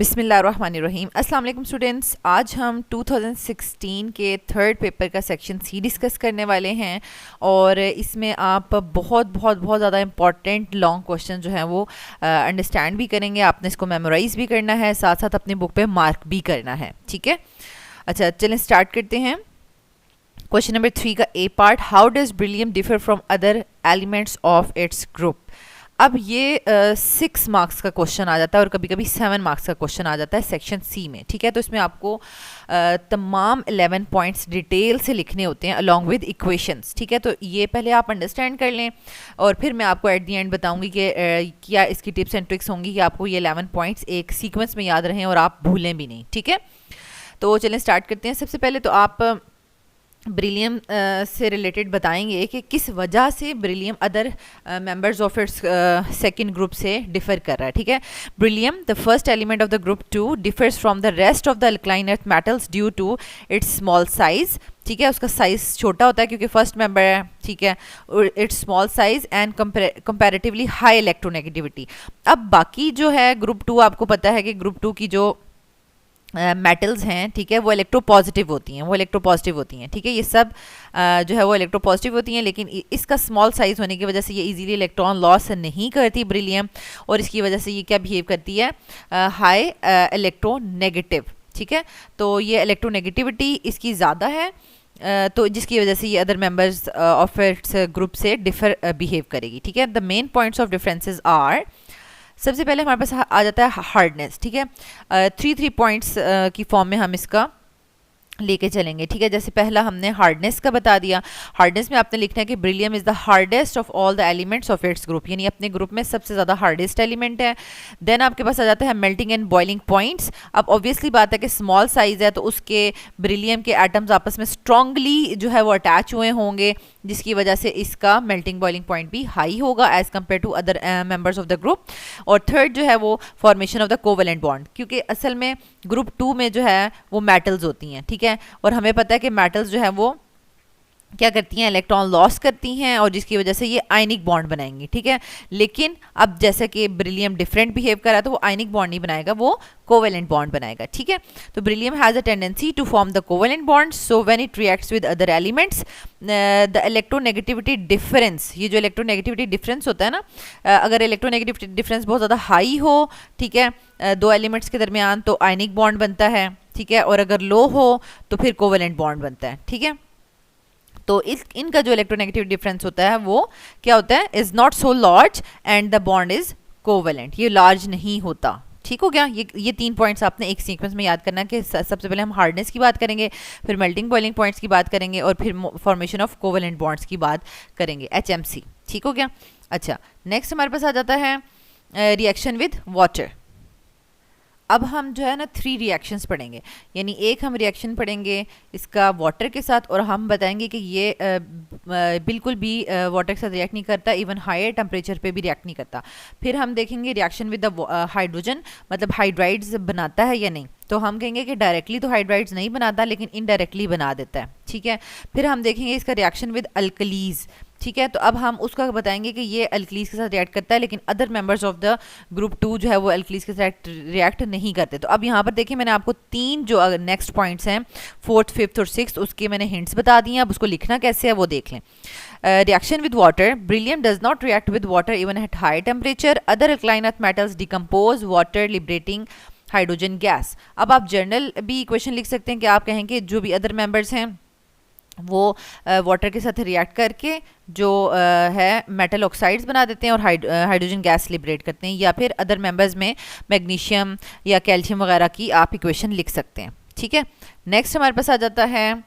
बिस्मिल्लाहिर्रहमानिर्रहीम। अस्सलाम वालेकुम स्टूडेंट्स, आज हम 2016 के थर्ड पेपर का सेक्शन सी डिस्कस करने वाले हैं और इसमें आप बहुत बहुत बहुत ज़्यादा इंपॉर्टेंट लॉन्ग क्वेश्चन जो हैं वो अंडरस्टैंड भी करेंगे। आपने इसको मेमोराइज़ भी करना है, साथ साथ अपनी बुक पे मार्क भी करना है। ठीक है, अच्छा चलें स्टार्ट करते हैं। क्वेश्चन नंबर 3 का A part, how does beryllium differ from other elements of its group. अब ये 6 मार्क्स का क्वेश्चन आ जाता है और कभी कभी 7 मार्क्स का क्वेश्चन आ जाता है सेक्शन सी में। ठीक है, तो इसमें आपको तमाम 11 पॉइंट्स डिटेल से लिखने होते हैं अलॉन्ग विद इक्वेशंस। ठीक है, तो ये पहले आप अंडरस्टैंड कर लें और फिर मैं आपको एट दी एंड बताऊंगी कि क्या इसकी टिप्स एंड ट्रिक्स होंगी कि आपको ये 11 पॉइंट्स एक सीक्वेंस में याद रहें और आप भूलें भी नहीं। ठीक है, तो चलें स्टार्ट करते हैं। सबसे पहले तो आप बेरिलियम से रिलेटेड बताएंगे कि किस वजह से beryllium other members of its second group से डिफर कर रहा है। ठीक है, beryllium the first element of the group 2 differs from the rest of the alkaline earth metals due to its small size. ठीक है, उसका साइज छोटा होता है क्योंकि फर्स्ट मेंबर है। ठीक है, it's small size and comparatively high electronegativity. अब बाकी जो है ग्रुप 2, आपको पता है कि ग्रुप 2 की जो मेटल्स हैं, ठीक है, वो इलेक्ट्रोपॉजिटिव होती हैं, ठीक है, ये सब जो है वो इलेक्ट्रोपॉजिटिव होती हैं, लेकिन इसका स्मॉल साइज होने की वजह से ये इजीली इलेक्ट्रॉन लॉस नहीं करती बेरिलियम, और इसकी वजह से ये क्या बिहेव करती है, हाई इलेक्ट्रोनेगेटिव। ठीक है, तो ये इलेक्ट्रोनेगेटिविटी इसकी ज़्यादा है, तो जिसकी वजह से ये other members of its group से डिफर बिहेव करेगी। ठीक है, the main points of differences are, सबसे पहले हमारे पास आ जाता है हार्डनेस। ठीक है, 3 पॉइंट्स की फॉर्म में हम इसका लेके चलेंगे। ठीक है, जैसे पहला हमने हार्डनेस का बता दिया। हार्डनेस में आपने लिखना है कि beryllium is the hardest of all the elements of its group, यानी अपने ग्रुप में सबसे ज़्यादा हार्डेस्ट एलिमेंट है। देन आपके पास आ जाता है मेल्टिंग एंड बॉइलिंग पॉइंट्स। अब ऑब्वियसली बात है कि स्मॉल साइज है तो उसके बेरिलियम के एटम्स आपस में स्ट्रांगली जो है वो अटैच हुए होंगे, जिसकी वजह से इसका मेल्टिंग बॉइलिंग पॉइंट भी हाई होगा as compare to other members of the group. और थर्ड जो है वो formation of the covalent bond, क्योंकि असल में ग्रुप 2 में जो है वो मेटल्स होती हैं। ठीक है, और हमें पता है कि मेटल्स जो है वो क्या करती हैं, इलेक्ट्रॉन लॉस करती हैं, और जिसकी वजह से ये आयनिक बॉन्ड बनाएंगी। ठीक है, लेकिन अब जैसे कि बेरिलियम डिफरेंट बिहेव कर रहा है तो वो आयनिक बॉन्ड नहीं बनाएगा, वो कोवेलेंट बॉन्ड बनाएगा। ठीक है, तो beryllium has a tendency to form the covalent bond, so when it reacts with other elements the electronegativity difference, ये जो इलेक्ट्रोनेगेटिविटी डिफरेंस होता है ना, अगर इलेक्ट्रोनेगेटिविटी डिफरेंस बहुत ज़्यादा हाई हो, ठीक है, दो एलिमेंट्स के दरमियान, तो आयनिक बॉन्ड बनता है। ठीक है, और अगर लो हो तो फिर कोवेलेंट बॉन्ड बनता है। ठीक है, तो इनका जो इलेक्ट्रोनेगेटिव डिफरेंस होता है वो क्या होता है, is not so large and the bond is covalent, ये लार्ज नहीं होता। ठीक हो गया, ये 3 पॉइंट्स आपने एक सीक्वेंस में याद करना है कि सबसे पहले हम हार्डनेस की बात करेंगे, फिर मेल्टिंग बॉइलिंग पॉइंट्स की बात करेंगे, और फिर फॉर्मेशन ऑफ कोवेलेंट बॉन्ड्स की बात करेंगे, HMC। ठीक हो गया, अच्छा नेक्स्ट हमारे पास आ जाता है रिएक्शन विद वाटर। अब हम जो है ना 3 रिएक्शंस पढ़ेंगे, यानी एक हम रिएक्शन पढ़ेंगे इसका वाटर के साथ, और हम बताएंगे कि ये बिल्कुल भी वाटर के साथ रिएक्ट नहीं करता, इवन हायर टेम्परेचर पे भी रिएक्ट नहीं करता। फिर हम देखेंगे रिएक्शन विद द हाइड्रोजन, मतलब हाइड्राइड्स बनाता है या नहीं, तो हम कहेंगे कि डायरेक्टली तो हाइड्राइड्स नहीं बनाता लेकिन इनडायरेक्टली बना देता है। ठीक है, फिर हम देखेंगे इसका रिएक्शन विद अल्कलीज। ठीक है, तो अब हम उसका बताएंगे कि ये अल्कलीज के साथ रिएक्ट करता है, लेकिन other members of the group 2 जो है वो अल्कलीज के साथ रिएक्ट नहीं करते। तो अब यहाँ पर देखिए मैंने आपको 3 जो नेक्स्ट पॉइंट्स हैं, 4th, 5th और 6th, उसके मैंने हिंट्स बता दिए। अब उसको लिखना कैसे है वो देख लें। Reaction with water, beryllium does not react with water even at high temperature, other alkaline earth metals decompose water liberating hydrogen gas. अब आप जनरल भी इक्वेशन लिख सकते हैं कि आप कहें कि जो भी अदर मेंबर्स हैं वो वाटर के साथ रिएक्ट करके जो है मेटल ऑक्साइड्स बना देते हैं और हाइड्रोजन गैस लिबरेट करते हैं, या फिर अदर मेंबर्स में मैग्नीशियम या कैल्शियम वगैरह की आप इक्वेशन लिख सकते हैं। ठीक है, नेक्स्ट हमारे पास आ जाता है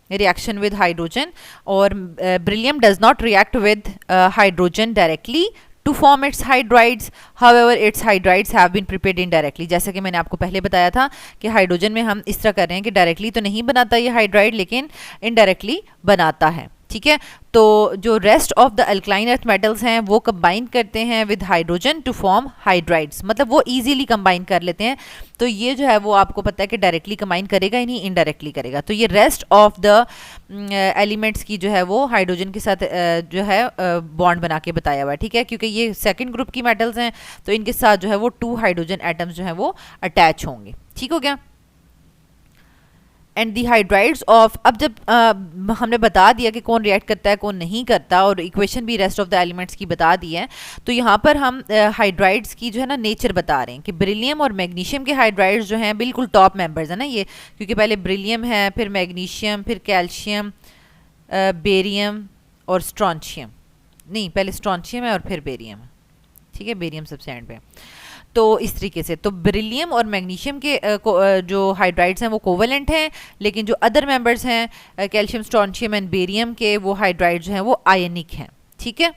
रिएक्शन विद हाइड्रोजन, और beryllium does not react with hydrogen directly to form its hydrides, however its hydrides have been prepared indirectly। जैसे कि मैंने आपको पहले बताया था कि हाइड्रोजन में हम इस तरह कर रहे हैं कि डायरेक्टली तो नहीं बनाता ये हाइड्राइड, लेकिन इनडायरेक्टली बनाता है। ठीक ठीक है। तो जो rest of the alkaline earth metals हैं वो कंबाइन करते हैं with hydrogen to form hydrides, मतलब वो इजीली कंबाइन कर लेते हैं। तो ये जो है वो आपको पता है कि डायरेक्टली कंबाइन करेगा ही नहीं, इनडायरेक्टली करेगा। तो ये रेस्ट ऑफ द एलिमेंट्स की जो है वो हाइड्रोजन के साथ जो है बॉन्ड बना के बताया हुआ है, ठीक है, क्योंकि ये सेकेंड ग्रुप की मेटल्स हैं तो इनके साथ जो है वो 2 हाइड्रोजन एटम्स जो है वो अटैच होंगे, ठीक हो गया। एंड दी हाइड्राइड्स ऑफ, अब जब हमने बता दिया कि कौन रिएक्ट करता है कौन नहीं करता और इक्वेशन भी रेस्ट ऑफ द एलिमेंट्स की बता दी है, तो यहाँ पर हम हाइड्राइड्स की जो है ना नेचर बता रहे हैं कि बेरिलियम और मैग्नीशियम के हाइड्राइड्स जो हैं बिल्कुल टॉप मेंबर्स हैं ना ये, क्योंकि पहले बेरिलियम है, फिर मैग्नीशियम, फिर कैल्शियम, बेरियम और स्ट्रॉन्शियम, नहीं पहले स्ट्रॉन्शियम है और फिर बेरियम, ठीक है, बेरियम सबसे एंड पे। तो इस तरीके से तो बेरिलियम और मैग्नीशियम के जो हाइड्राइड्स हैं वो कोवेलेंट हैं, लेकिन जो अदर मेंबर्स हैं कैल्शियम, स्ट्रॉन्शियम एंड बेरियम के वो हाइड्राइड्स जो हैं वो आयनिक हैं, ठीक है,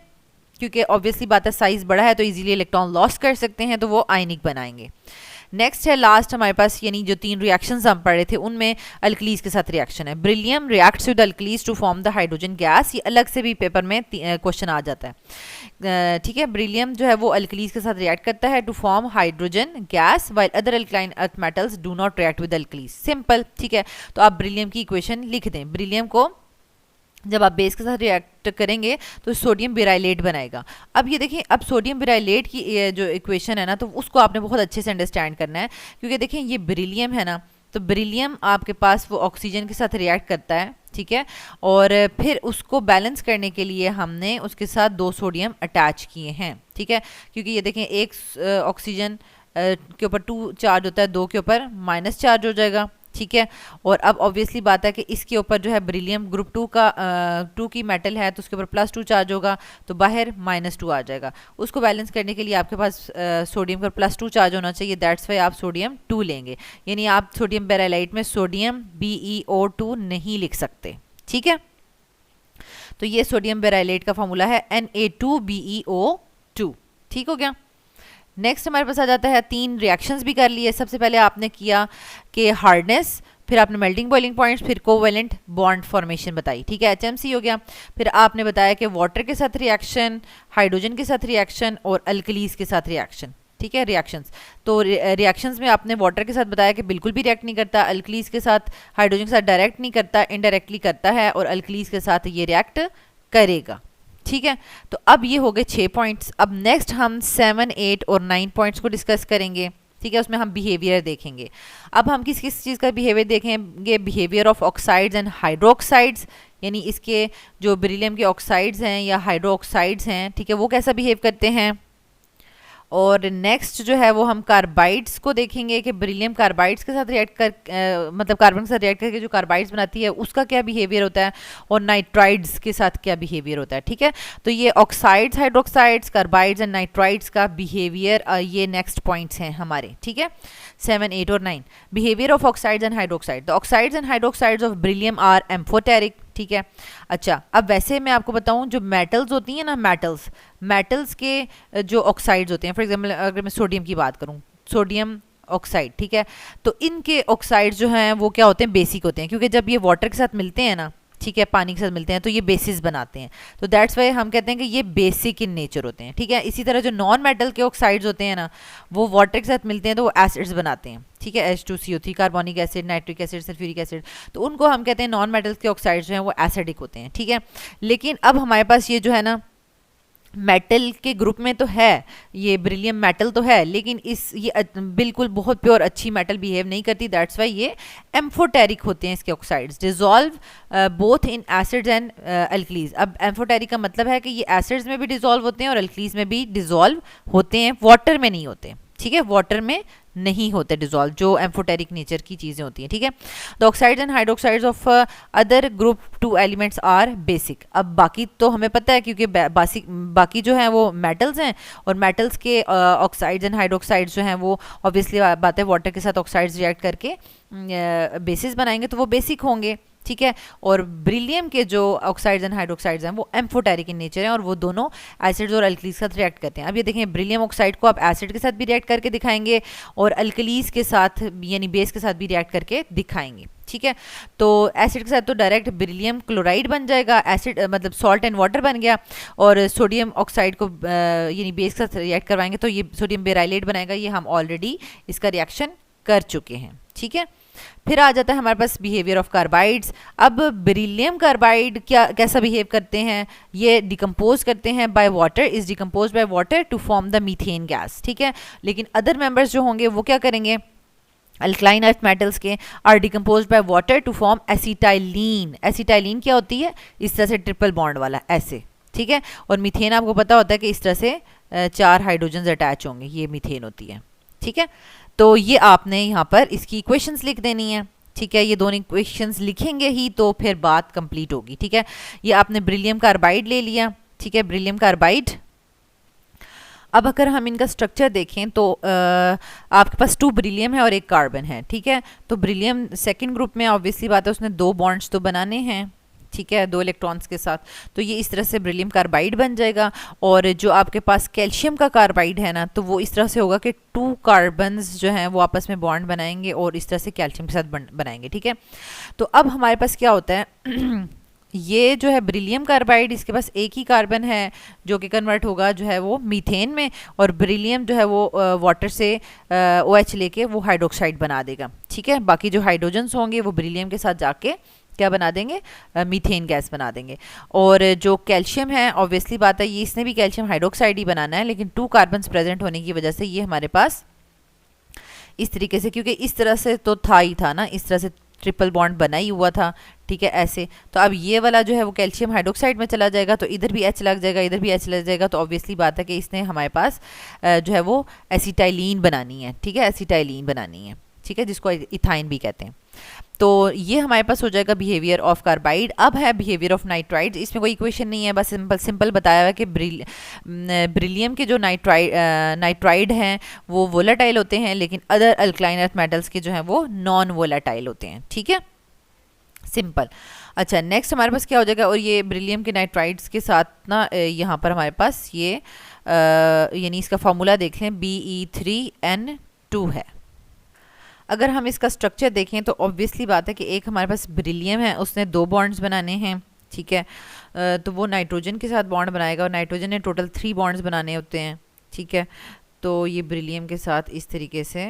क्योंकि ऑब्वियसली बात है साइज बड़ा है तो इजीली इलेक्ट्रॉन लॉस कर सकते हैं तो वो आयनिक बनाएंगे। नेक्स्ट है लास्ट हमारे पास, यानी जो 3 रिएक्शंस हम पढ़े थे उनमें अल्कलीज के साथ रिएक्शन है। Beryllium reacts with alkalis to form the hydrogen gas, ये अलग से भी पेपर में क्वेश्चन आ जाता है, ठीक है। बेरिलियम जो है वो अल्कलीज के साथ रिएक्ट करता है to form hydrogen gas, while other alkaline earth metals do not react with alkalis, simple, ठीक है। तो आप बेरिलियम की इक्वेशन लिख दें, बेरिलियम को जब आप बेस के साथ रिएक्ट करेंगे तो सोडियम बेराइलेट बनाएगा। अब ये देखिए, अब सोडियम बेराइलेट की जो इक्वेशन है ना तो उसको आपने बहुत अच्छे से अंडरस्टैंड करना है, क्योंकि देखिए ये बेरिलियम है ना, तो बेरिलियम आपके पास वो ऑक्सीजन के साथ रिएक्ट करता है, ठीक है, और फिर उसको बैलेंस करने के लिए हमने उसके साथ 2 सोडियम अटैच किए हैं, ठीक है, क्योंकि ये देखें एक ऑक्सीजन के ऊपर 2 चार्ज होता है, 2 के ऊपर माइनस चार्ज हो जाएगा, ठीक है। और अब ऑब्वियसली बात है कि इसके ऊपर जो है बेरिलियम ग्रुप 2 का 2 की मेटल है तो उसके ऊपर +2 चार्ज होगा तो बाहर -2 आ जाएगा। उसको बैलेंस करने के लिए आपके पास सोडियम का +2 चार्ज होना चाहिए, दैट्स वाई आप सोडियम 2 लेंगे, यानी आप सोडियम बेराइलाइट में सोडियम BeO2 नहीं लिख सकते, ठीक है। तो ये सोडियम बेराइलेट का फॉर्मूला है Na2BeO2, ठीक हो गया। नेक्स्ट हमारे पास आ जाता है 3 रिएक्शंस भी कर लिए। सबसे पहले आपने किया कि हार्डनेस, फिर आपने मेल्टिंग बॉइलिंग पॉइंट्स, फिर कोवेलेंट बॉन्ड फॉर्मेशन बताई, ठीक है, HMC हो गया। फिर आपने बताया कि वाटर के साथ रिएक्शन, हाइड्रोजन के साथ रिएक्शन और अल्कलीज के साथ रिएक्शन, ठीक है, रिएक्शंस। तो रिएक्शंस में आपने वाटर के साथ बताया कि बिल्कुल भी रिएक्ट नहीं करता, अल्कलीज के साथ, हाइड्रोजन के साथ डायरेक्ट नहीं करता, इनडायरेक्टली करता है, और अल्कलीज के साथ ये रिएक्ट करेगा, ठीक है। तो अब ये हो गए 6 पॉइंट्स। अब नेक्स्ट हम 7, 8 और 9 पॉइंट्स को डिस्कस करेंगे, ठीक है, उसमें हम बिहेवियर देखेंगे। अब हम किस किस चीज़ का बिहेवियर देखेंगे, behaviour of oxides and hydroxides, यानी इसके जो बेरिलियम के ऑक्साइड्स हैं या हाइड्रो ऑक्साइड्स हैं, ठीक है, वो कैसा बिहेव करते हैं। और नेक्स्ट जो है वो हम कार्बाइड्स को देखेंगे कि बेरिलियम कार्बाइड्स के साथ रिएक्ट कर मतलब कार्बन के साथ रिएक्ट करके जो कार्बाइड्स बनाती है उसका क्या बिहेवियर होता है, और नाइट्राइड्स के साथ क्या बिहेवियर होता है, ठीक है। तो ये oxides, hydroxides, carbides and nitrides का बिहेवियर ये नेक्स्ट पॉइंट्स हैं हमारे, ठीक है, 7, 8 और 9। Behaviour of oxides and hydroxide, the oxides and hydroxides of beryllium are amphoteric, ठीक है। अच्छा, अब वैसे मैं आपको बताऊं जो मेटल्स होती हैं ना, मेटल्स के जो ऑक्साइड्स होते हैं, फॉर एग्जांपल अगर मैं सोडियम की बात करूं, सोडियम ऑक्साइड, ठीक है, तो इनके ऑक्साइड्स जो हैं वो क्या होते हैं, बेसिक होते हैं, क्योंकि जब ये वाटर के साथ मिलते हैं ना, ठीक है, पानी के साथ मिलते हैं तो ये बेसिस बनाते हैं, तो दैट्स वाई हम कहते हैं कि ये बेसिक इन नेचर होते हैं, ठीक है। इसी तरह जो नॉन मेटल के ऑक्साइड्स होते हैं ना, वो वाटर के साथ मिलते हैं तो वो एसिड्स बनाते हैं, ठीक है, H2CO3, carbonic acid, nitric acid, sulphuric acid, तो उनको हम कहते हैं नॉन मेटल्स के ऑक्साइड्स जो हैं वो एसिडिक होते हैं, ठीक है। लेकिन अब हमारे पास ये जो है ना मेटल के ग्रुप में तो है, ये बेरिलियम मेटल तो है, लेकिन ये बिल्कुल बहुत प्योर अच्छी मेटल बिहेव नहीं करती, दैट्स वाई ये एम्फोटेरिक होते हैं इसके oxides, dissolve both in acids and alkalis. अब एम्फोटेरिक का मतलब है कि ये एसिड्स में भी डिजॉल्व होते हैं और अल्कलीज में भी डिजॉल्व होते हैं, वाटर में नहीं होते, ठीक है, वाटर में नहीं होते डिजॉल्व, जो एम्फोटेरिक नेचर की चीज़ें होती हैं, ठीक है। The oxides and hydroxides of other group 2 elements are basic. अब बाकी तो हमें पता है क्योंकि बाकी जो हैं वो मेटल्स हैं, और मेटल्स के ऑक्साइड्स एंड हाइड्रोक्साइड्स जो हैं वो ऑब्वियसली बात है वाटर के साथ ऑक्साइड्स रिएक्ट करके बेसिस बनाएंगे तो वो बेसिक होंगे, ठीक है। और बेरिलियम के जो ऑक्साइड्स एंड हाइड्रोक्साइड्स हैं वो एम्फोटेरिक इन नेचर हैं और वो दोनों एसिड्स और अल्कलीज के साथ रिएक्ट करते हैं। अब ये देखें, बेरिलियम ऑक्साइड को आप एसिड के साथ भी रिएक्ट करके दिखाएंगे और अल्कलीज के साथ यानी बेस के साथ भी रिएक्ट करके दिखाएंगे, ठीक है। तो एसिड के साथ तो डायरेक्ट बेरिलियम क्लोराइड बन जाएगा, एसिड मतलब सॉल्ट एंड वाटर बन गया, और सोडियम ऑक्साइड को यानी बेस के साथ रिएक्ट करवाएंगे तो ये सोडियम बेराइलेट बनाएगा। ये हम ऑलरेडी इसका रिएक्शन कर चुके हैं, ठीक है। फिर आ जाता है हमारे पास बिहेवियर ऑफ कार्बाइड्स। अब बेरिलियम कार्बाइड कैसा बिहेव करते हैं, ये डिकम्पोज करते हैं by water, is decompose by water to form the methane gas, ठीक है। लेकिन अदर मेंबर्स जो होंगे वो क्या करेंगे, अल्कलाइन अर्थ मेटल्स के are decompose by water to form acetylene. Acetylene क्या होती है, इस तरह से ट्रिपल बॉन्ड वाला ऐसे, ठीक है। और मीथेन आपको पता होता है कि इस तरह से 4 हाइड्रोजन अटैच होंगे, ये मीथेन होती है, ठीक है। तो ये आपने यहाँ पर इसकी इक्वेशंस लिख देनी है, ठीक है। ये दोनों इक्वेशंस लिखेंगे ही तो फिर बात कंप्लीट होगी, ठीक है। ये आपने बेरिलियम कार्बाइड ले लिया, ठीक है, बेरिलियम कार्बाइड। अब अगर हम इनका स्ट्रक्चर देखें तो आपके पास 2 बेरिलियम है और 1 कार्बन है, ठीक है। तो बेरिलियम सेकंड ग्रुप में ऑब्वियसली बात है उसने 2 बॉन्ड्स तो बनाने हैं, ठीक है, 2 इलेक्ट्रॉन्स के साथ, तो ये इस तरह से बेरिलियम कार्बाइड बन जाएगा। और जो आपके पास कैल्शियम का कार्बाइड है ना, तो वो इस तरह से होगा कि 2 कार्बन्स जो हैं वो आपस में बॉन्ड बनाएंगे और इस तरह से कैल्शियम के साथ बनाएंगे, ठीक है। तो अब हमारे पास क्या होता है ये जो है बेरिलियम कार्बाइड, इसके पास एक ही कार्बन है जो कि कन्वर्ट होगा जो है वो मीथेन में, और बेरिलियम जो है वो वाटर से OH लेके वो हाइड्रोक्साइड बना देगा, ठीक है। बाकी जो हाइड्रोजन्स होंगे वो बेरिलियम के साथ जाके क्या बना देंगे, मीथेन गैस बना देंगे। और जो कैल्शियम है ऑब्वियसली बात है ये इसने भी कैल्शियम हाइड्रोक्साइड ही बनाना है, लेकिन 2 कार्बन्स प्रेजेंट होने की वजह से ये हमारे पास इस तरीके से, क्योंकि इस तरह से तो था ही था ना, इस तरह से ट्रिपल बॉन्ड बना ही हुआ था, ठीक है, ऐसे। तो अब ये वाला जो है वो कैल्शियम हाइड्रोक्साइड में चला जाएगा, तो इधर भी H लग जाएगा, इधर भी H लग जाएगा, तो ऑब्वियसली बात है कि इसने हमारे पास जो है वो एसिटाइलिन बनानी है, ठीक है, एसिटाइलिन बनानी है, ठीक है, जिसको इथाइन भी कहते हैं। तो ये हमारे पास हो जाएगा बिहेवियर ऑफ कार्बाइड। अब है बिहेवियर ऑफ नाइट्राइड। इसमें कोई इक्वेशन नहीं है, बस सिंपल बताया हुआ है कि बेरिलियम के जो नाइट्राइड हैं वो वोलेटाइल होते हैं, लेकिन अदर अल्कलाइन अर्थ मेटल्स के जो हैं वो नॉन वोलेटाइल होते हैं, ठीक है, सिंपल। अच्छा, नेक्स्ट हमारे पास क्या हो जाएगा, और ये बेरिलियम के नाइट्राइड्स के साथ ना यहाँ पर हमारे पास ये यानी इसका फॉर्मूला देख लें, Be3N2 है। अगर हम इसका स्ट्रक्चर देखें तो ऑब्वियसली बात है कि एक हमारे पास बेरिलियम है, उसने 2 बॉन्ड्स बनाने हैं, ठीक है, तो वो नाइट्रोजन के साथ बॉन्ड बनाएगा, और नाइट्रोजन ने टोटल 3 बॉन्ड्स बनाने होते हैं, ठीक है। तो ये बेरिलियम के साथ इस तरीके से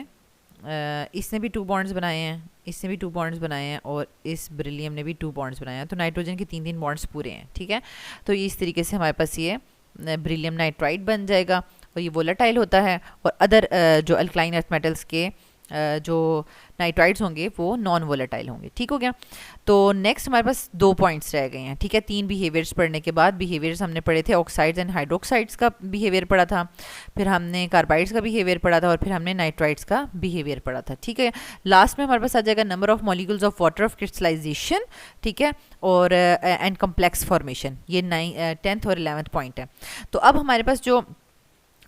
इसने भी 2 बॉन्ड्स बनाए हैं, इसने भी 2 बॉन्ड्स बनाए हैं, और इस बेरिलियम ने भी 2 बॉन्ड्स बनाए हैं, तो नाइट्रोजन के 3 बॉन्ड्स पूरे हैं, ठीक है। तो इस तरीके से हमारे पास ये बेरिलियम नाइट्राइड बन जाएगा, और ये वोलेटाइल होता है, और अदर जो अल्कलाइन अर्थ मेटल्स के जो नाइट्राइड्स होंगे वो नॉन वोलेटाइल होंगे, ठीक हो गया। तो नेक्स्ट हमारे पास 2 पॉइंट्स रह गए हैं, ठीक है। 3 बिहेवियर्स पढ़ने के बाद, बिहेवियर्स हमने पढ़े थे ऑक्साइड्स एंड हाइड्रोक्साइड्स का बिहेवियर पढ़ा था, फिर हमने कार्बाइड्स का बिहेवियर पढ़ा था, और फिर हमने नाइट्राइड्स का बिहेवियर पढ़ा था, ठीक है। लास्ट में हमारे पास आ जाएगा number of molecules of water of crystallisation, ठीक है, और एंड कॉम्प्लेक्स फॉर्मेशन, ये 10th और 11th पॉइंट है। तो अब हमारे पास जो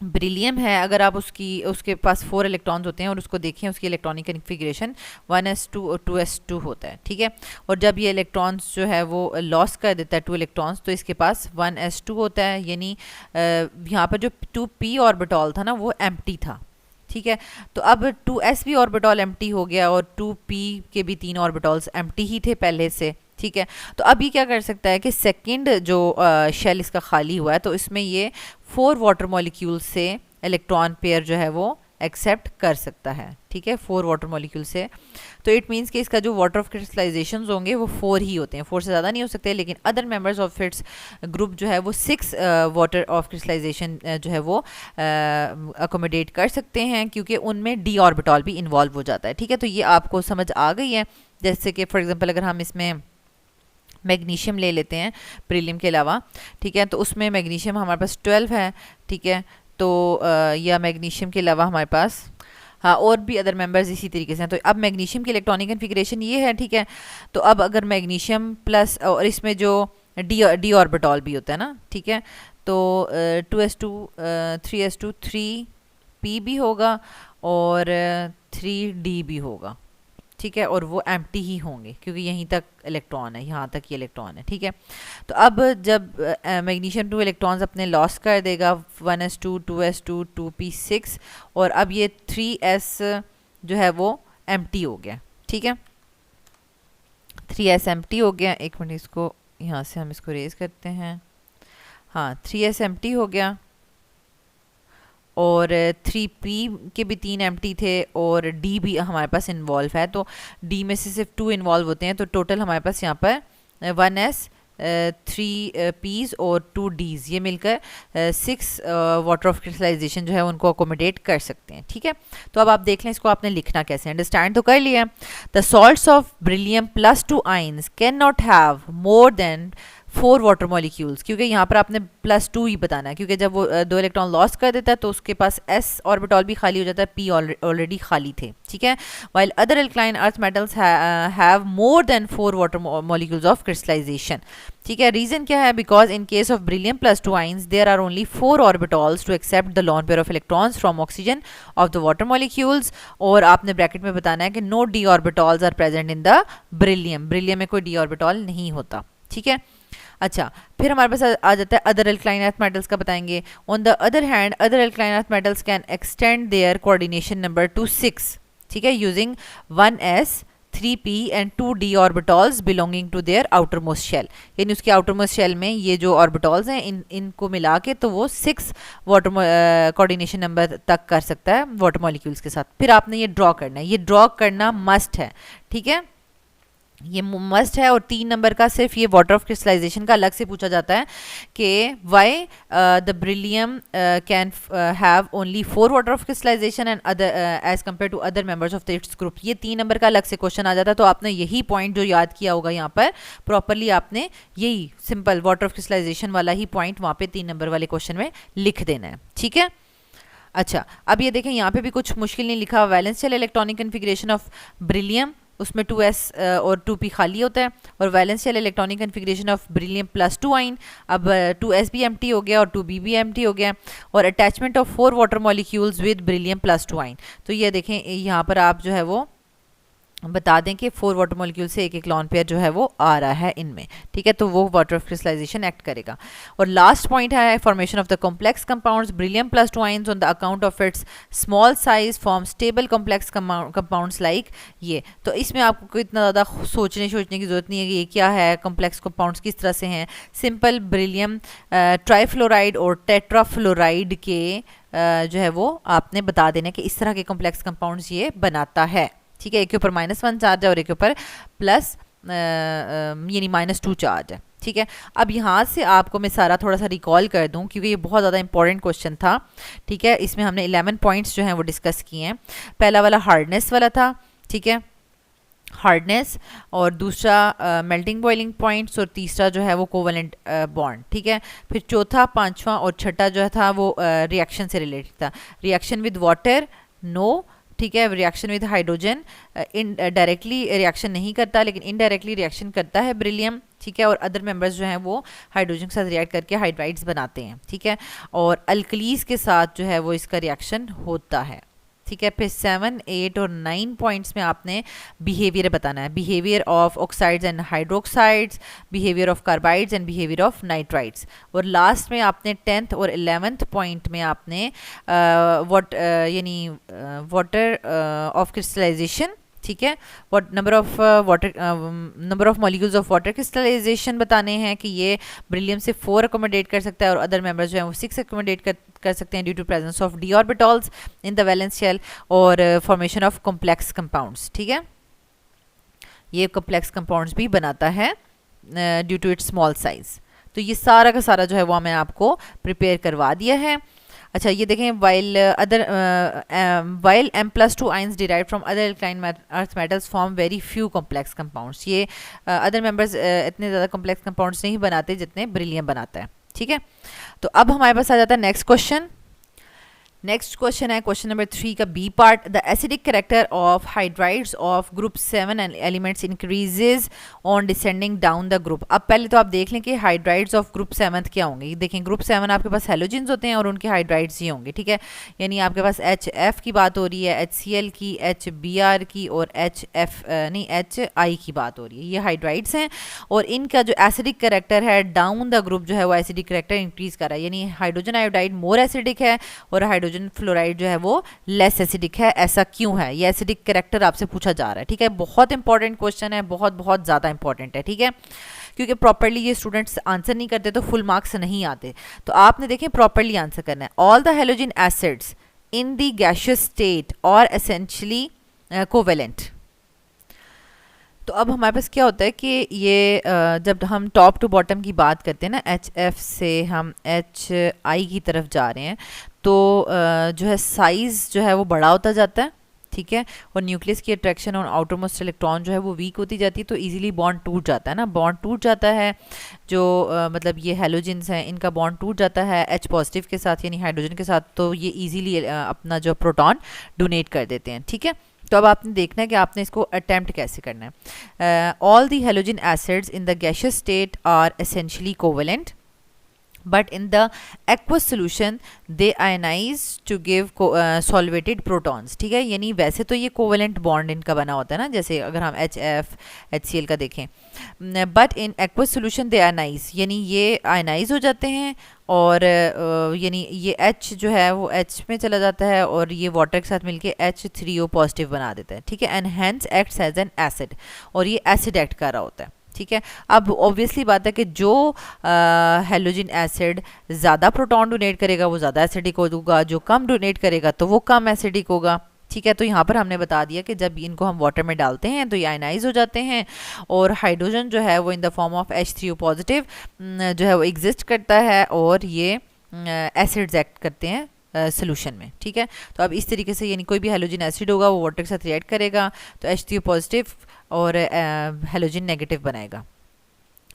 बेरिलियम है, अगर आप उसके पास 4 इलेक्ट्रॉन्स होते हैं और उसको देखें, उसकी इलेक्ट्रॉनिक कन्फिग्रेशन 1s2 और 2s2 होता है, ठीक है। और जब ये इलेक्ट्रॉन्स जो है वो लॉस कर देता है 2 इलेक्ट्रॉन्स, तो इसके पास 1s2 होता है, यानी यहाँ पर जो 2p ऑर्बिटॉल था ना वो एम्प्टी था, ठीक है। तो अब 2s भी ऑर्बिटॉल एम्प्टी हो गया, और 2p के भी 3 ऑर्बिटॉल्स एम्प्टी ही थे पहले से, ठीक है। तो अब ये क्या कर सकता है कि सेकंड जो शेल इसका खाली हुआ है, तो इसमें ये 4 वाटर मॉलिक्यूल से इलेक्ट्रॉन पेयर जो है वो एक्सेप्ट कर सकता है, ठीक है, 4 वाटर मॉलिक्यूल से। तो इट मीन्स कि इसका जो वाटर ऑफ क्रिस्टलाइजेशन होंगे वो 4 ही होते हैं, 4 से ज़्यादा नहीं हो सकते, लेकिन other members of its group जो है वो 6 वाटर ऑफ क्रिस्टलाइजेशन जो है वो अकोमोडेट कर सकते हैं, क्योंकि उनमें डी ऑर्बिटॉल भी इन्वॉल्व हो जाता है, ठीक है। तो ये आपको समझ आ गई है। जैसे कि फॉर एग्जाम्पल अगर हम इसमें मैग्नीशियम ले लेते हैं बेरिलियम के अलावा, ठीक है, तो उसमें मैग्नीशियम हमारे पास 12 है, ठीक है। तो या मैग्नीशियम के अलावा हमारे पास हाँ और भी अदर मेंबर्स इसी तरीके से हैं। तो अब मैग्नीशियम की इलेक्ट्रॉनिक कन्फिग्रेशन ये है, ठीक है। तो अब अगर मैग्नीशियम प्लस, और इसमें जो डी ऑर्बिटॉल भी होता है ना, ठीक है, तो 2s2 3s2 3p भी होगा और 3d भी होगा, ठीक है, और वो एम्प्टी ही होंगे क्योंकि यहीं तक इलेक्ट्रॉन है, यहाँ तक ये इलेक्ट्रॉन है, ठीक है। तो अब जब मैग्नीशियम 2 इलेक्ट्रॉन्स अपने लॉस कर देगा, 1s2 2s2 2p6, और अब ये 3s जो है वो एम्प्टी हो गया, ठीक है। 3s एम्प्टी हो गया, एक मिनट इसको यहाँ से हम इसको रेज करते हैं, हाँ 3s एम्प्टी हो गया, और 3p के भी 3 एम्प्टी थे, और d भी हमारे पास इन्वॉल्व है, तो d में से सिर्फ 2 इन्वॉल्व होते हैं, तो टोटल हमारे पास यहाँ पर 1s 3 पीज और 2 डीज, ये मिलकर 6 वाटर ऑफ क्रिस्टलाइजेशन जो है उनको अकोमोडेट कर सकते हैं। ठीक है, तो अब आप देख लें इसको आपने लिखना कैसे, अंडरस्टैंड तो कर लिया। The salts of beryllium +2 ions can not have more than 4 water molecules, क्योंकि यहाँ पर आपने +2 ही बताना है, क्योंकि जब वो 2 इलेक्ट्रॉन लॉस कर देता है तो उसके पास s ऑर्बिटल भी खाली हो जाता है, p ऑलरेडी खाली थे। ठीक है, while other alkaline earth metals have more than 4 water molecules of crystallisation. ठीक है, रीजन क्या है, because in case of beryllium +2 ions there are only 4 orbitals to accept the lone pair of electrons from oxygen of the water molecules, और आपने bracket में बताना है कि no d orbitals are present in the beryllium, beryllium में कोई d orbital नहीं होता। ठीक है, अच्छा फिर हमारे पास आ जाता है अदर अल्कालाइन अर्थ मेटल्स का बताएंगे। On the other hand other alkaline earth metals can extend their coordination number to 6, ठीक है, यूजिंग 1s 3p एंड 2d orbitals belonging to their outer most shell, यानी उसके आउटर मोस्ट शेल में ये जो ऑर्बिटल्स हैं इनको मिला के तो वो 6 वाटर कोऑर्डिनेशन नंबर तक कर सकता है वाटर मॉलिक्यूल्स के साथ। फिर आपने ये ड्रॉ करना है, ये ड्रॉ करना मस्ट है। ठीक है, ये मस्ट है, और 3 नंबर का सिर्फ ये वाटर ऑफ क्रिस्टलाइजेशन का अलग से पूछा जाता है कि why the beryllium can have only 4 water of crystallisation and other as compare to other members of its group. ये 3 नंबर का अलग से क्वेश्चन आ जाता है, तो आपने यही पॉइंट जो याद किया होगा यहाँ पर प्रॉपरली, आपने यही सिंपल वाटर ऑफ क्रिस्टलाइजेशन वाला ही पॉइंट वहाँ पे 3 नंबर वाले क्वेश्चन में लिख देना है। ठीक है, अच्छा अब ये देखें यहाँ पे भी कुछ मुश्किल नहीं लिखा। Valence shell electronic configuration of beryllium, उसमें 2s और 2p खाली होता है, और valence shell electronic configuration of beryllium +2 ion, अब 2s भी एम्प्टी हो गया और 2b भी एम्प्टी हो गया, और attachment of 4 water molecules with beryllium +2 आइन। तो ये देखें यहाँ पर आप जो है वो बता दें कि 4 वाटर मॉलिक्यूल से एक लॉन पेयर जो है वो आ रहा है इनमें। ठीक है, तो वो वाटर ऑफ क्रिस्टलाइजेशन एक्ट करेगा। और लास्ट पॉइंट है formation of the complex compounds, beryllium +2 ions on the account of its small size form stable complex compounds like ये। तो इसमें आपको इतना ज़्यादा सोचने की ज़रूरत नहीं है कि ये क्या है, कॉम्प्लेक्स कंपाउंड्स किस तरह से हैं। सिंपल ब्रिलियम ट्राईफ्लोराइड और टेट्राफ्लोराइड के जो है वो आपने बता देना कि इस तरह के कॉम्प्लेक्स कंपाउंड्स ये बनाता है। ठीक है, एक के ऊपर -1 चार्ज है और एक के ऊपर प्लस यानी -2 चार्ज है। ठीक है, अब यहाँ से आपको मैं सारा थोड़ा सा रिकॉल कर दूँ क्योंकि ये बहुत ज़्यादा इंपॉर्टेंट क्वेश्चन था। ठीक है, इसमें हमने 11 पॉइंट्स जो हैं वो डिस्कस किए हैं। पहला वाला हार्डनेस वाला था, ठीक है, हार्डनेस, और दूसरा मेल्टिंग बॉइलिंग पॉइंट्स, और तीसरा जो है वो कोवलेंट बॉन्ड। ठीक है, फिर चौथा, पांचवा और छठा जो था वो रिएक्शन से रिलेटेड था। रिएक्शन विद वाटर नो, ठीक है, reaction with hydrogen in directly reaction नहीं करता लेकिन इनडायरेक्टली रिएक्शन करता है ब्रिलियम। ठीक है, और अदर मेंबर्स जो हैं वो हाइड्रोजन के साथ रिएक्ट करके हाइड्राइड्स बनाते हैं। ठीक है, और अल्कलीज के साथ जो है वो इसका रिएक्शन होता है। ठीक है, फिर 7, 8 और 9 पॉइंट्स में आपने बिहेवियर बताना है, behaviour of oxides and hydroxides, behaviour of carbides and behaviour of nitrides, और लास्ट में आपने 10th और 11th पॉइंट में आपने वाटर ऑफ क्रिस्टलाइजेशन, ठीक है, number of molecules of water crystallisation बताने हैं कि ये ब्रिलियम से 4 अकोमोडेट कर सकता है और अदर मेंबर्स जो हैं वो 6 अकोमोडेट कर सकते हैं due to presence of d orbitals in the valence shell, और फॉर्मेशन ऑफ कॉम्प्लेक्स कंपाउंड्स। ठीक है, ये कॉम्प्लेक्स कंपाउंड्स भी बनाता है due to its small size. तो ये सारा का सारा जो है वो मैं आपको प्रिपेयर करवा दिया है। अच्छा, ये देखें, while M+2 ions derive from other alkaline earth metals form very few complex compounds. ये अदर मेंबर्स इतने ज़्यादा कॉम्प्लेक्स कंपाउंड्स नहीं बनाते जितने ब्रिलियम बनाता है। ठीक है, तो अब हमारे पास आ जाता है नेक्स्ट क्वेश्चन। नेक्स्ट क्वेश्चन है क्वेश्चन नंबर 3 का B part. The acidic character of hydrides of group 7 elements increases on descending down the group. अब पहले तो आप देख लें कि हाइड्राइड्स ऑफ ग्रुप 7 क्या होंगे। देखें, ग्रुप 7 आपके पास हेलोजेंस होते हैं और उनके हाइड्राइड्स ही होंगे। ठीक है, यानी आपके पास HF की बात हो रही है, HCl की, HBr की और HI की बात हो रही है। ये हाइड्राइड्स हैं और इनका जो एसिडिक कैरेक्टर है डाउन द ग्रुप जो है वो एसिडिक कैरेक्टर इंक्रीज कर रहा है, यानी हाइड्रोजन आयोडाइड मोर एसिडिक है और हाइड्रोजन हाइड्रोजन फ्लोराइड जो है वो लेस एसिडिक है, ऐसा क्यों है? ये एसिडिक कैरेक्टर आपसे पूछा जा रहा है, ठीक है। बहुत इंपॉर्टेंट क्वेश्चन है, बहुत बहुत ज़्यादा इंपॉर्टेंट है, ठीक है, क्योंकि प्रॉपरली ये स्टूडेंट्स आंसर नहीं करते तो फुल मार्क्स नहीं आते। तो आपने देखें प्रॉपरली आंसर करना है। All the halogen acids in the gaseous state और एसेंशियली कोवेलेंट। तो अब हमारे पास क्या होता है कि ये जब हम टॉप टू बॉटम की बात करते हैं ना, HF से हम HI की तरफ जा रहे हैं, तो जो है साइज़ जो है वो बड़ा होता जाता है, ठीक है, और न्यूक्लियस की अट्रैक्शन और आउटर मोस्ट इलेक्ट्रॉन जो है वो वीक होती जाती है, तो इजीली बॉन्ड टूट जाता है ना, बॉन्ड टूट जाता है। जो मतलब ये हेलोजेंस हैं इनका बॉन्ड टूट जाता है H पॉजिटिव के साथ यानी हाइड्रोजन के साथ, तो ये इजीली अपना जो प्रोटॉन डोनेट कर देते हैं, ठीक है। तो अब आपने देखना है कि आपने इसको अटैम्प्ट कैसे करना है। All the halogen acids in the gaseous state are essentially covalent, but in the aqueous solution they ionize to give solvated protons, ठीक है, यानी वैसे तो ये कोवेलेंट बॉन्ड इनका बना होता है ना, जैसे अगर हम HF HCl का देखें, but in aqueous solution they ionize, यानी ये आयनाइज हो जाते हैं और यानी ये H जो है वो H में चला जाता है और ये वाटर के साथ मिलके H3O पॉजिटिव बना देता है, ठीक है, and hence acts as an acid, और ये एसिड एक्ट कर रहा होता है, ठीक है। अब ऑब्वियसली बात है कि जो हेलोजन एसिड ज़्यादा प्रोटॉन डोनेट करेगा वो ज़्यादा एसिडिक होगा, जो कम डोनेट करेगा तो वो कम एसिडिक होगा, ठीक है। तो यहाँ पर हमने बता दिया कि जब इनको हम वाटर में डालते हैं तो ये आयनाइज हो जाते हैं और हाइड्रोजन जो है वो in the form of H3O positive जो है वो एग्जिस्ट करता है और ये एसिड्स एक्ट करते हैं सोल्यूशन में, ठीक है। तो अब इस तरीके से यानी कोई भी हेलोजन एसिड होगा वो वाटर के साथ रिएक्ट करेगा तो H3O पॉजिटिव और हेलोजन नेगेटिव बनाएगा।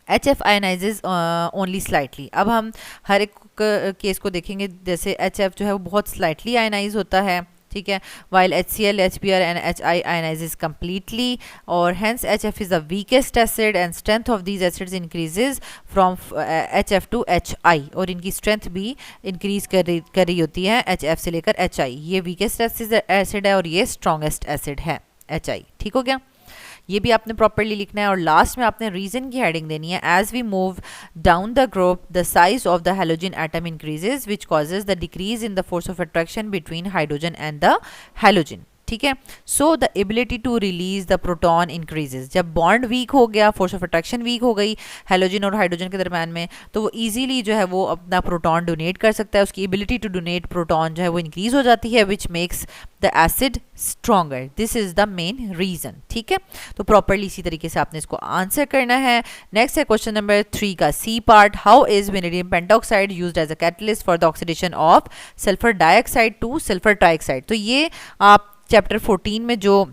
HF ionises only slightly. अब हम हर एक केस को देखेंगे, जैसे HF जो है वो बहुत स्लाइटली आयनाइज होता है, ठीक है, while HCl, HBr and HI ionizes completely, और hence HF is the weakest acid and strength of these acids increases from HF to HI, और इनकी strength भी increase कर रही होती है HF से लेकर HI। ये weakest acid है और ये strongest acid है HI, ठीक हो गया। ये भी आपने प्रॉपरली लिखना है और लास्ट में आपने रीजन की हेडिंग देनी है। As we move down the group the size of the halogen atom increases which causes the decrease in the force of attraction between hydrogen and the halogen, ठीक है। So the ability to release the proton increases. जब bond weak हो गया, force of attraction week हो गई halogen और hydrogen के दरम्यान में, तो वो इजीली जो है वो अपना प्रोटॉन डोनेट कर सकता है, उसकी एबिलिटी टू डोनेट प्रोटॉन जो है वो इंक्रीज हो जाती है which makes the acid stronger. This is the main reason, ठीक है। तो प्रॉपरली इसी तरीके से आपने इसको आंसर करना है। नेक्स्ट है क्वेश्चन नंबर 3 का C part. How is vanadium pentoxide used as a catalyst for the oxidation of sulphur dioxide to sulphur trioxide. तो ये आप चैप्टर 14 में जो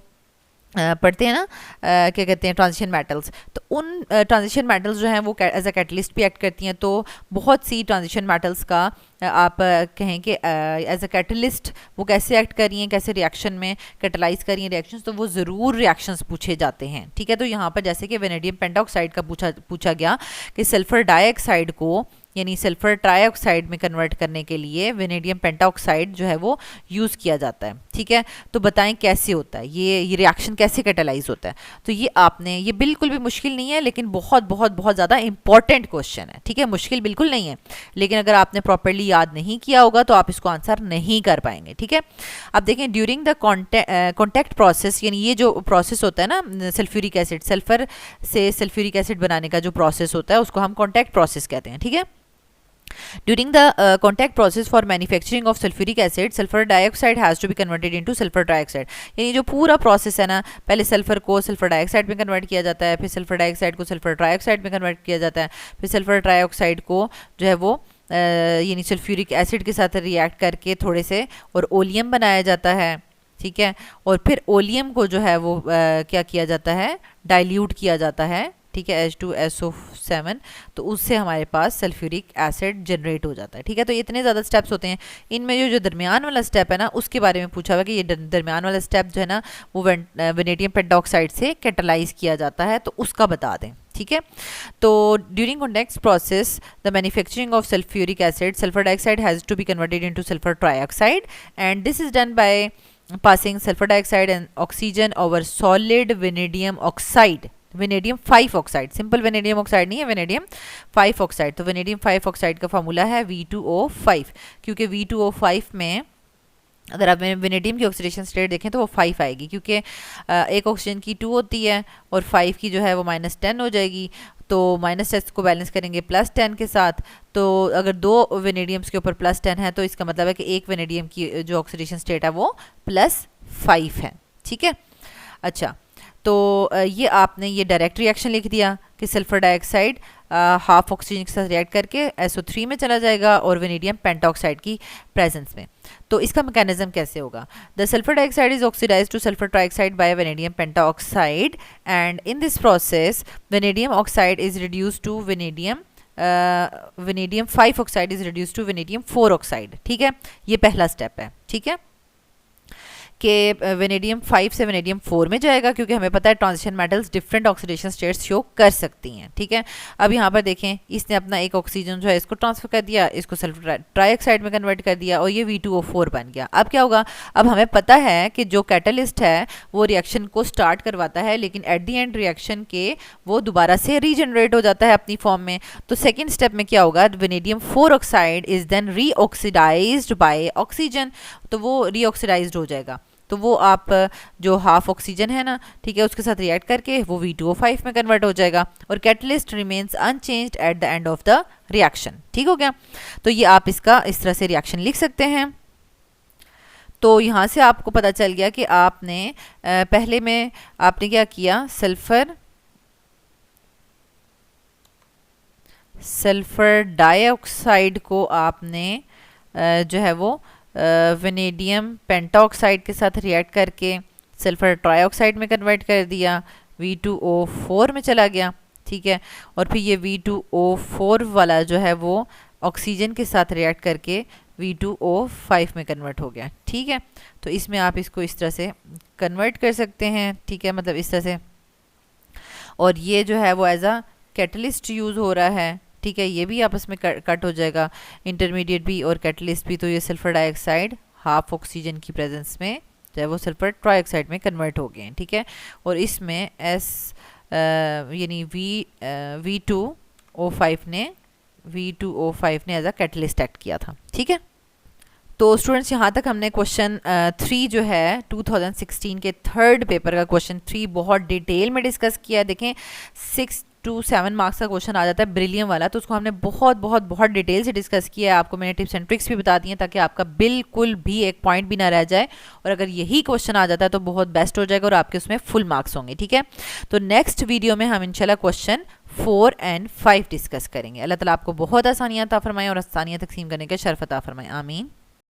पढ़ते हैं ना, क्या कहते हैं, ट्रांजिशन मेटल्स, तो उन ट्रांजिशन मेटल्स जो हैं वो एज अ कैटलिस्ट भी एक्ट करती हैं। तो बहुत सी ट्रांजिशन मेटल्स का आप कहें कि एज अ कैटलिस्ट वो कैसे एक्ट कर रही हैं, कैसे रिएक्शन में कैटलाइज कर रही हैं रिएक्शंस, तो वो ज़रूर रिएक्शंस पूछे जाते हैं, ठीक है। तो यहाँ पर जैसे कि वेनेडियम पेंटॉक्साइड का पूछा गया कि सल्फर डाइऑक्साइड को यानी सल्फर ट्राइऑक्साइड में कन्वर्ट करने के लिए वेनेडियम पेंटॉक्साइड जो है वो यूज़ किया जाता है, ठीक है। तो बताएं कैसे होता है ये रिएक्शन कैसे कैटालाइज होता है। तो ये आपने, ये बिल्कुल भी मुश्किल नहीं है लेकिन बहुत बहुत बहुत ज़्यादा इंपॉर्टेंट क्वेश्चन है, ठीक है। मुश्किल बिल्कुल नहीं है लेकिन अगर आपने प्रॉपरली याद नहीं किया होगा तो आप इसको आंसर नहीं कर पाएंगे, ठीक है। अब देखें ड्यूरिंग द कॉन्टैक्ट प्रोसेस, यानी ये जो प्रोसेस होता है ना सल्फ्यूरिक एसिड, सल्फर से सल्फ्यूरिक एसिड बनाने का जो प्रोसेस होता है उसको हम कॉन्टैक्ट प्रोसेस कहते हैं, ठीक है। During the contact process for manufacturing of sulfuric acid, sulfur dioxide has to be converted into sulfur trioxide। यानी जो पूरा प्रोसेस है ना, पहले सल्फर को सल्फर डाइऑक्साइड में कन्वर्ट किया जाता है, फिर सल्फर डाइऑक्साइड को सल्फर ट्राइऑक्साइड में कन्वर्ट किया जाता है, फिर सल्फर ट्राइऑक्साइड को जो है वो यानी सल्फ्यूरिक एसिड के साथ रिएक्ट करके थोड़े से और ओलियम बनाया जाता है, ठीक है। और फिर ओलियम को जो है वो क्या किया जाता है, डाइल्यूट किया जाता है, ठीक है, H2SO7, तो उससे हमारे पास सल्फ्यूरिक एसिड जनरेट हो जाता है, ठीक है। तो इतने ज़्यादा स्टेप्स होते हैं। इनमें जो दरमियान वाला स्टेप है ना उसके बारे में पूछा हुआ कि ये दरमियान वाला स्टेप जो है ना वो वेनेडियम पेंटॉक्साइड से कैटलाइज किया जाता है, तो उसका बता दें, ठीक है। तो during contact process the manufacturing of sulphuric acid, sulphur dioxide has to be converted into sulphur trioxide and this is done by passing sulphur dioxide and oxygen over solid vanadium oxide, vanadium 5 oxide, simple vanadium oxide नहीं है, vanadium 5 oxide. तो vanadium 5 oxide का formula है V2O5, क्योंकि V2O5 में अगर आप vanadium की ऑक्सीडेशन स्टेट देखें तो वो 5 आएगी, क्योंकि एक ऑक्सीजन की 2 होती है और 5 की जो है वो -10 हो जाएगी। तो -10 को बैलेंस करेंगे +10 के साथ। तो अगर 2 वेनेडियम्स के ऊपर +10 है तो इसका मतलब है कि एक वेनेडियम की जो ऑक्सीडेशन स्टेट है वो +5 है। ठीक है, अच्छा, तो ये आपने ये डायरेक्ट रिएक्शन लिख दिया कि सल्फर डाइऑक्साइड हाफ ऑक्सीजन के साथ रिएक्ट करके SO3 में चला जाएगा और वेनेडियम पेंटाऑक्साइड की प्रेजेंस में। तो इसका मैकेनिज्म कैसे होगा? The sulphur dioxide is oxidised to sulphur trioxide by vanadium pentaoxide and in this process vanadium oxide is reduced to vanadium 5 oxide is reduced to vanadium 4 oxide. ठीक है, ये पहला स्टेप है। ठीक है, कि वेनेडियम 5 से वेनेडियम 4 में जाएगा, क्योंकि हमें पता है transition metals different oxidation states show कर सकती हैं। ठीक है, अब यहाँ पर देखें, इसने अपना एक ऑक्सीजन जो है इसको ट्रांसफर कर दिया, इसको सल्फर ट्राइऑक्साइड में कन्वर्ट कर दिया और ये V2O4 बन गया। अब क्या होगा? अब हमें पता है कि जो कैटलिस्ट है वो रिएक्शन को स्टार्ट करवाता है, लेकिन एट द एंड रिएक्शन के वो दोबारा से रीजनरेट हो जाता है अपनी फॉर्म में। तो सेकेंड स्टेप में क्या होगा? Vanadium 4 oxide is then reoxidised by oxygen, तो वो रीऑक्सीडाइज्ड हो जाएगा। तो वो आप जो हाफ ऑक्सीजन है ना, ठीक है, उसके साथ रिएक्ट करके वो V2O5 में कन्वर्ट हो जाएगा और catalyst remains unchanged at the end of the reaction. ठीक हो गया? तो ये आप इसका इस तरह से रिएक्शन लिख सकते हैं। तो यहाँ से आपको पता चल गया कि आपने पहले में आपने क्या किया, सल्फर डाइऑक्साइड को आपने जो है वो वेनेडियम पेंटाऑक्साइड के साथ रिएक्ट करके सल्फर ट्राइऑक्साइड में कन्वर्ट कर दिया, V2O4 में चला गया। ठीक है, और फिर ये V2O4 वाला जो है वो ऑक्सीजन के साथ रिएक्ट करके V2O5 में कन्वर्ट हो गया। ठीक है, तो इसमें आप इसको इस तरह से कन्वर्ट कर सकते हैं। ठीक है, मतलब इस तरह से, और ये जो है वो एज अ कैटलिस्ट यूज़ हो रहा है। ठीक है, ये भी आपस में कट हो जाएगा, इंटरमीडिएट भी और कैटलिस्ट भी। तो ये सल्फर डाइऑक्साइड हाफ ऑक्सीजन की प्रेजेंस में जो है वो सल्फर ट्राइऑक्साइड में कन्वर्ट हो गए हैं। ठीक है, और इसमें यानी V2O5 ने एज अ कैटलिस्ट एक्ट किया था। ठीक है, तो स्टूडेंट्स यहाँ तक हमने क्वेश्चन 3 जो है 2016 के थर्ड पेपर का क्वेश्चन 3 बहुत डिटेल में डिस्कस किया है। देखें 6 to 7 मार्क्स का क्वेश्चन आ जाता है ब्रिलियम वाला, तो उसको हमने बहुत बहुत बहुत डिटेल से डिस्कस किया है। आपको मैंने टिप्स एंड ट्रिक्स भी बता दी हैं ताकि आपका बिल्कुल भी एक पॉइंट भी ना रह जाए, और अगर यही क्वेश्चन आ जाता है तो बहुत बेस्ट हो जाएगा और आपके उसमें फुल मार्क्स होंगे। ठीक है, तो नेक्स्ट वीडियो में हम इंशाल्लाह क्वेश्चन 4 और 5 डिस्कस करेंगे। अल्लाह ताला आपको बहुत आसानियाँ अता फरमाएं और आसानियाँ तकसीम करने के शर्फ अता फरमाएं। आमीन।